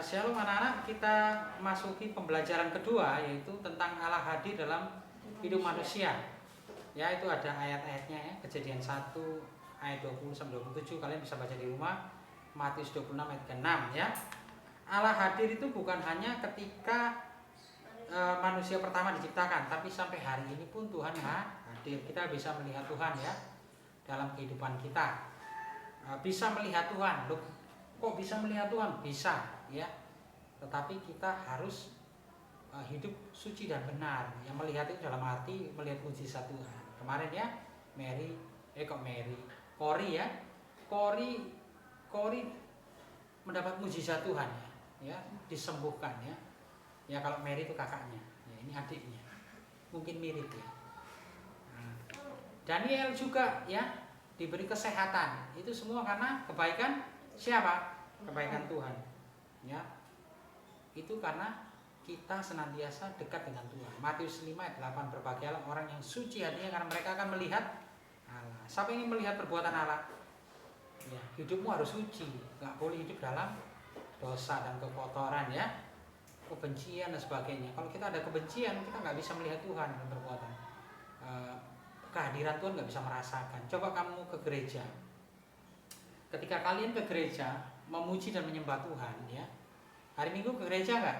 Shalom anak-anak, kita masuki pembelajaran kedua, yaitu tentang Allah hadir dalam hidup manusia. Ya, itu ada ayat-ayatnya ya. Kejadian 1 ayat 20 sampai 27, kalian bisa baca di rumah. Matius 26 ayat ke-6 ya. Allah hadir itu bukan hanya ketika manusia pertama diciptakan, tapi sampai hari ini pun Tuhan hadir. Kita bisa melihat Tuhan ya dalam kehidupan kita. Bisa melihat Tuhan. Loh, kok bisa melihat Tuhan? Bisa ya. Tetapi kita harus hidup suci dan benar. Yang melihat itu dalam arti melihat mujizat Tuhan. Kemarin ya Kori ya. Kori mendapat mujizat Tuhan ya, disembuhkan ya. Ya kalau Mary itu kakaknya, ya ini adiknya. Mungkin mirip ya. Nah, Daniel juga ya diberi kesehatan. Itu semua karena kebaikan siapa? Kebaikan Tuhan. Ya. Itu karena kita senantiasa dekat dengan Tuhan. Matius 5 ayat 8, berbahagialah orang yang suci hatinya karena mereka akan melihat Allah. Siapa ingin melihat perbuatan Allah? Ya, hidupmu harus suci. Gak boleh hidup dalam dosa dan kekotoran ya, kebencian dan sebagainya. Kalau kita ada kebencian, kita nggak bisa melihat Tuhan dalam perbuatan. Kehadiran Tuhan nggak bisa merasakan. Coba kamu ke gereja. Ketika kalian ke gereja memuji dan menyembah Tuhan ya, hari Minggu ke gereja nggak?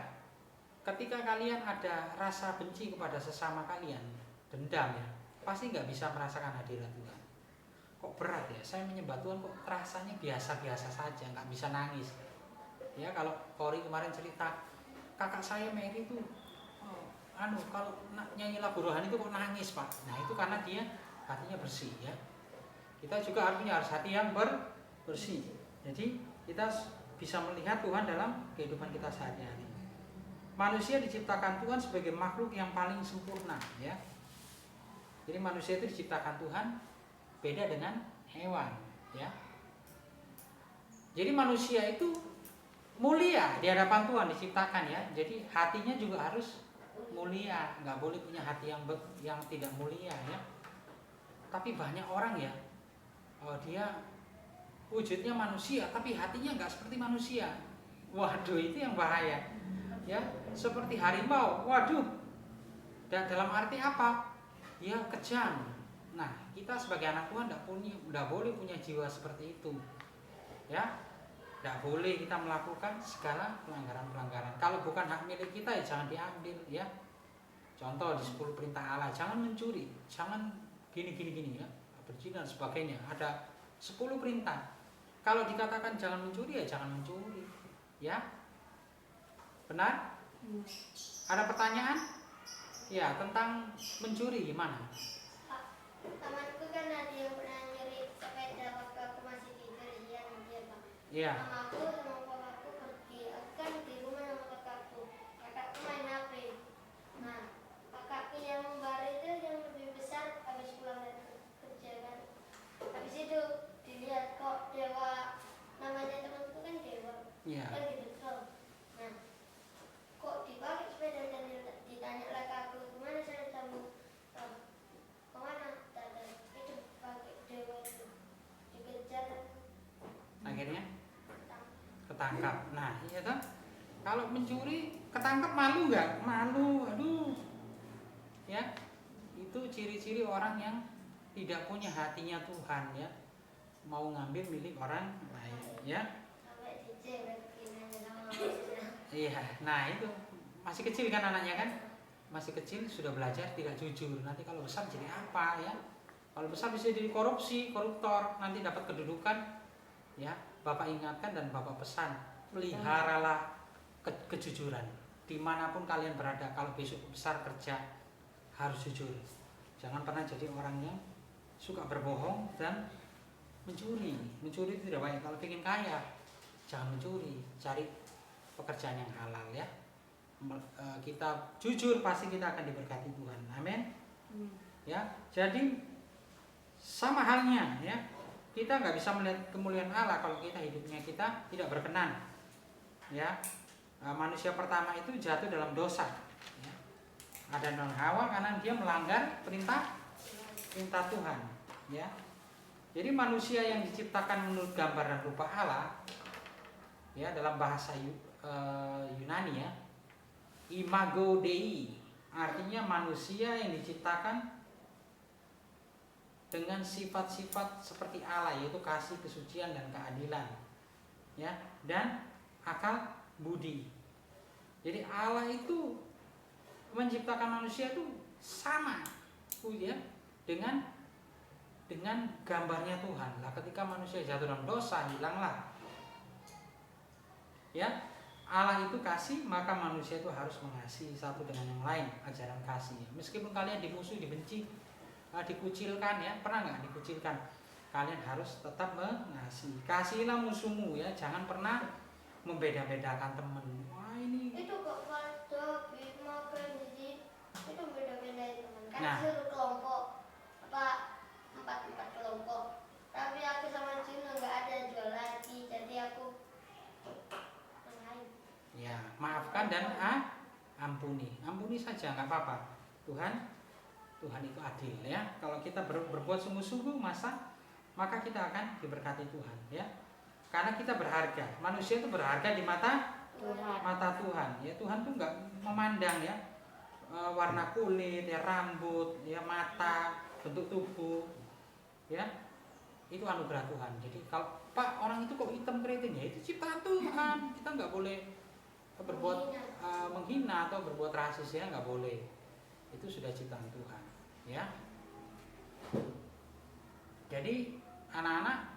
Ketika kalian ada rasa benci kepada sesama kalian, dendam ya, pasti nggak bisa merasakan hadirat Tuhan. Kok berat ya, saya menyembah Tuhan kok rasanya biasa-biasa saja, nggak bisa nangis. Ya kalau Kori kemarin cerita, kakak saya Mary itu, kalau nyanyi lagu rohani itu kok nangis pak. Nah itu karena dia hatinya bersih ya. Kita juga harus hati yang bersih. Jadi kita bisa melihat Tuhan dalam kehidupan kita sehari-hari. Manusia diciptakan Tuhan sebagai makhluk yang paling sempurna ya. Jadi manusia itu diciptakan Tuhan beda dengan hewan ya. Jadi manusia itu mulia di hadapan Tuhan diciptakan ya. Jadi hatinya juga harus mulia, nggak boleh punya hati yang tidak mulia ya. Tapi banyak orang ya, dia wujudnya manusia tapi hatinya nggak seperti manusia. Waduh, itu yang bahaya ya. Seperti harimau, waduh. Dan dalam arti apa? Ya kejam. Nah, kita sebagai anak Tuhan tidak boleh punya jiwa seperti itu ya. Tidak boleh kita melakukan segala pelanggaran-pelanggaran. Kalau bukan hak milik kita ya jangan diambil ya. Contoh di 10 perintah Allah, jangan mencuri, jangan gini ya, berzina dan sebagainya. Ada 10 perintah. Kalau dikatakan jangan mencuri ya jangan mencuri ya. Benar? Ada pertanyaan? Ya, tentang mencuri gimana? Temanku kan ada yang pernah nyuri sepeda waktu aku masih tidur, dia Pak. Iya. Mamaku sama papaku pergi, aku kan di rumah sama kakakku. Kakakku main HP. Nah, kakakku yang baru itu yang lebih besar habis pulang dari kerja kan. Habis itu dilihat kok Dewa, namanya temanku kan Dewa. Iya. Kan gitu tuh. Nah, kok dipakai sepeda dan ditanya lagi aku, kemana saya kamu? Kemana? Itu pakai Dewa itu dikejar. Akhirnya ketangkap. Nah, iya kan? Kalau mencuri ketangkap malu nggak? Malu, aduh. Ya, itu ciri-ciri orang yang tidak punya hatinya Tuhan ya. Mau ngambil milik orang lain ya. Sampai dicewekin sama mamanya. Iya, nah itu masih kecil kan anaknya kan? Masih kecil sudah belajar tidak jujur. Nanti kalau besar jadi apa ya? Kalau besar bisa jadi koruptor, nanti dapat kedudukan. Ya, Bapak ingatkan dan Bapak pesan, peliharalah kejujuran. Dimanapun kalian berada, kalau besok besar kerja harus jujur. Jangan pernah jadi orang yang suka berbohong dan mencuri. Mencuri itu tidak baik. Kalau ingin kaya, jangan mencuri. Cari pekerjaan yang halal ya. Kita jujur pasti kita akan diberkati Tuhan. Amin. Ya, jadi sama halnya ya. Kita nggak bisa melihat kemuliaan Allah kalau hidupnya kita tidak berkenan. Ya, manusia pertama itu jatuh dalam dosa. Ya. Ada non Hawa karena dia melanggar perintah Tuhan. Ya, jadi manusia yang diciptakan menurut gambar dan rupa Allah ya dalam bahasa Yunani ya, imago Dei, artinya manusia yang diciptakan dengan sifat-sifat seperti Allah, yaitu kasih, kesucian, dan keadilan, ya, dan akal budi. Jadi Allah itu menciptakan manusia itu sama, ya, dengan gambarnya Tuhan. Lah ketika manusia jatuh dalam dosa, hilanglah, ya, Allah itu kasih, maka manusia itu harus mengasihi satu dengan yang lain, ajaran kasih. Meskipun kalian dimusuhi, dibenci, dikucilkan, ya, pernah nggak dikucilkan? Kalian harus tetap mengasihi. Kasihilah musuhmu, ya, jangan pernah membeda-bedakan teman. Wah ini. Itu kok pada Bima Krenzi itu beda-bedain teman. Kan Nah. satu kelompok apa empat kelompok. Tapi aku sama Cina nggak ada jual lagi, jadi aku lain. Ya, maafkan dan ampuni. Ampuni saja, nggak apa-apa. Tuhan itu adil, ya. Kalau kita berbuat sungguh-sungguh, maka kita akan diberkati Tuhan, ya. Karena kita berharga. Manusia itu berharga di mata Tuhan. Ya, Tuhan tuh nggak memandang, ya, warna kulit, ya, rambut, ya, mata, bentuk tubuh, ya. Itu anugerah Tuhan. Jadi kalau Pak orang itu kok hitam keriting, ya itu ciptaan Tuhan. Kita nggak boleh berbuat menghina atau berbuat rasis, ya, nggak boleh. Itu sudah ciptaan Tuhan, ya. Jadi anak-anak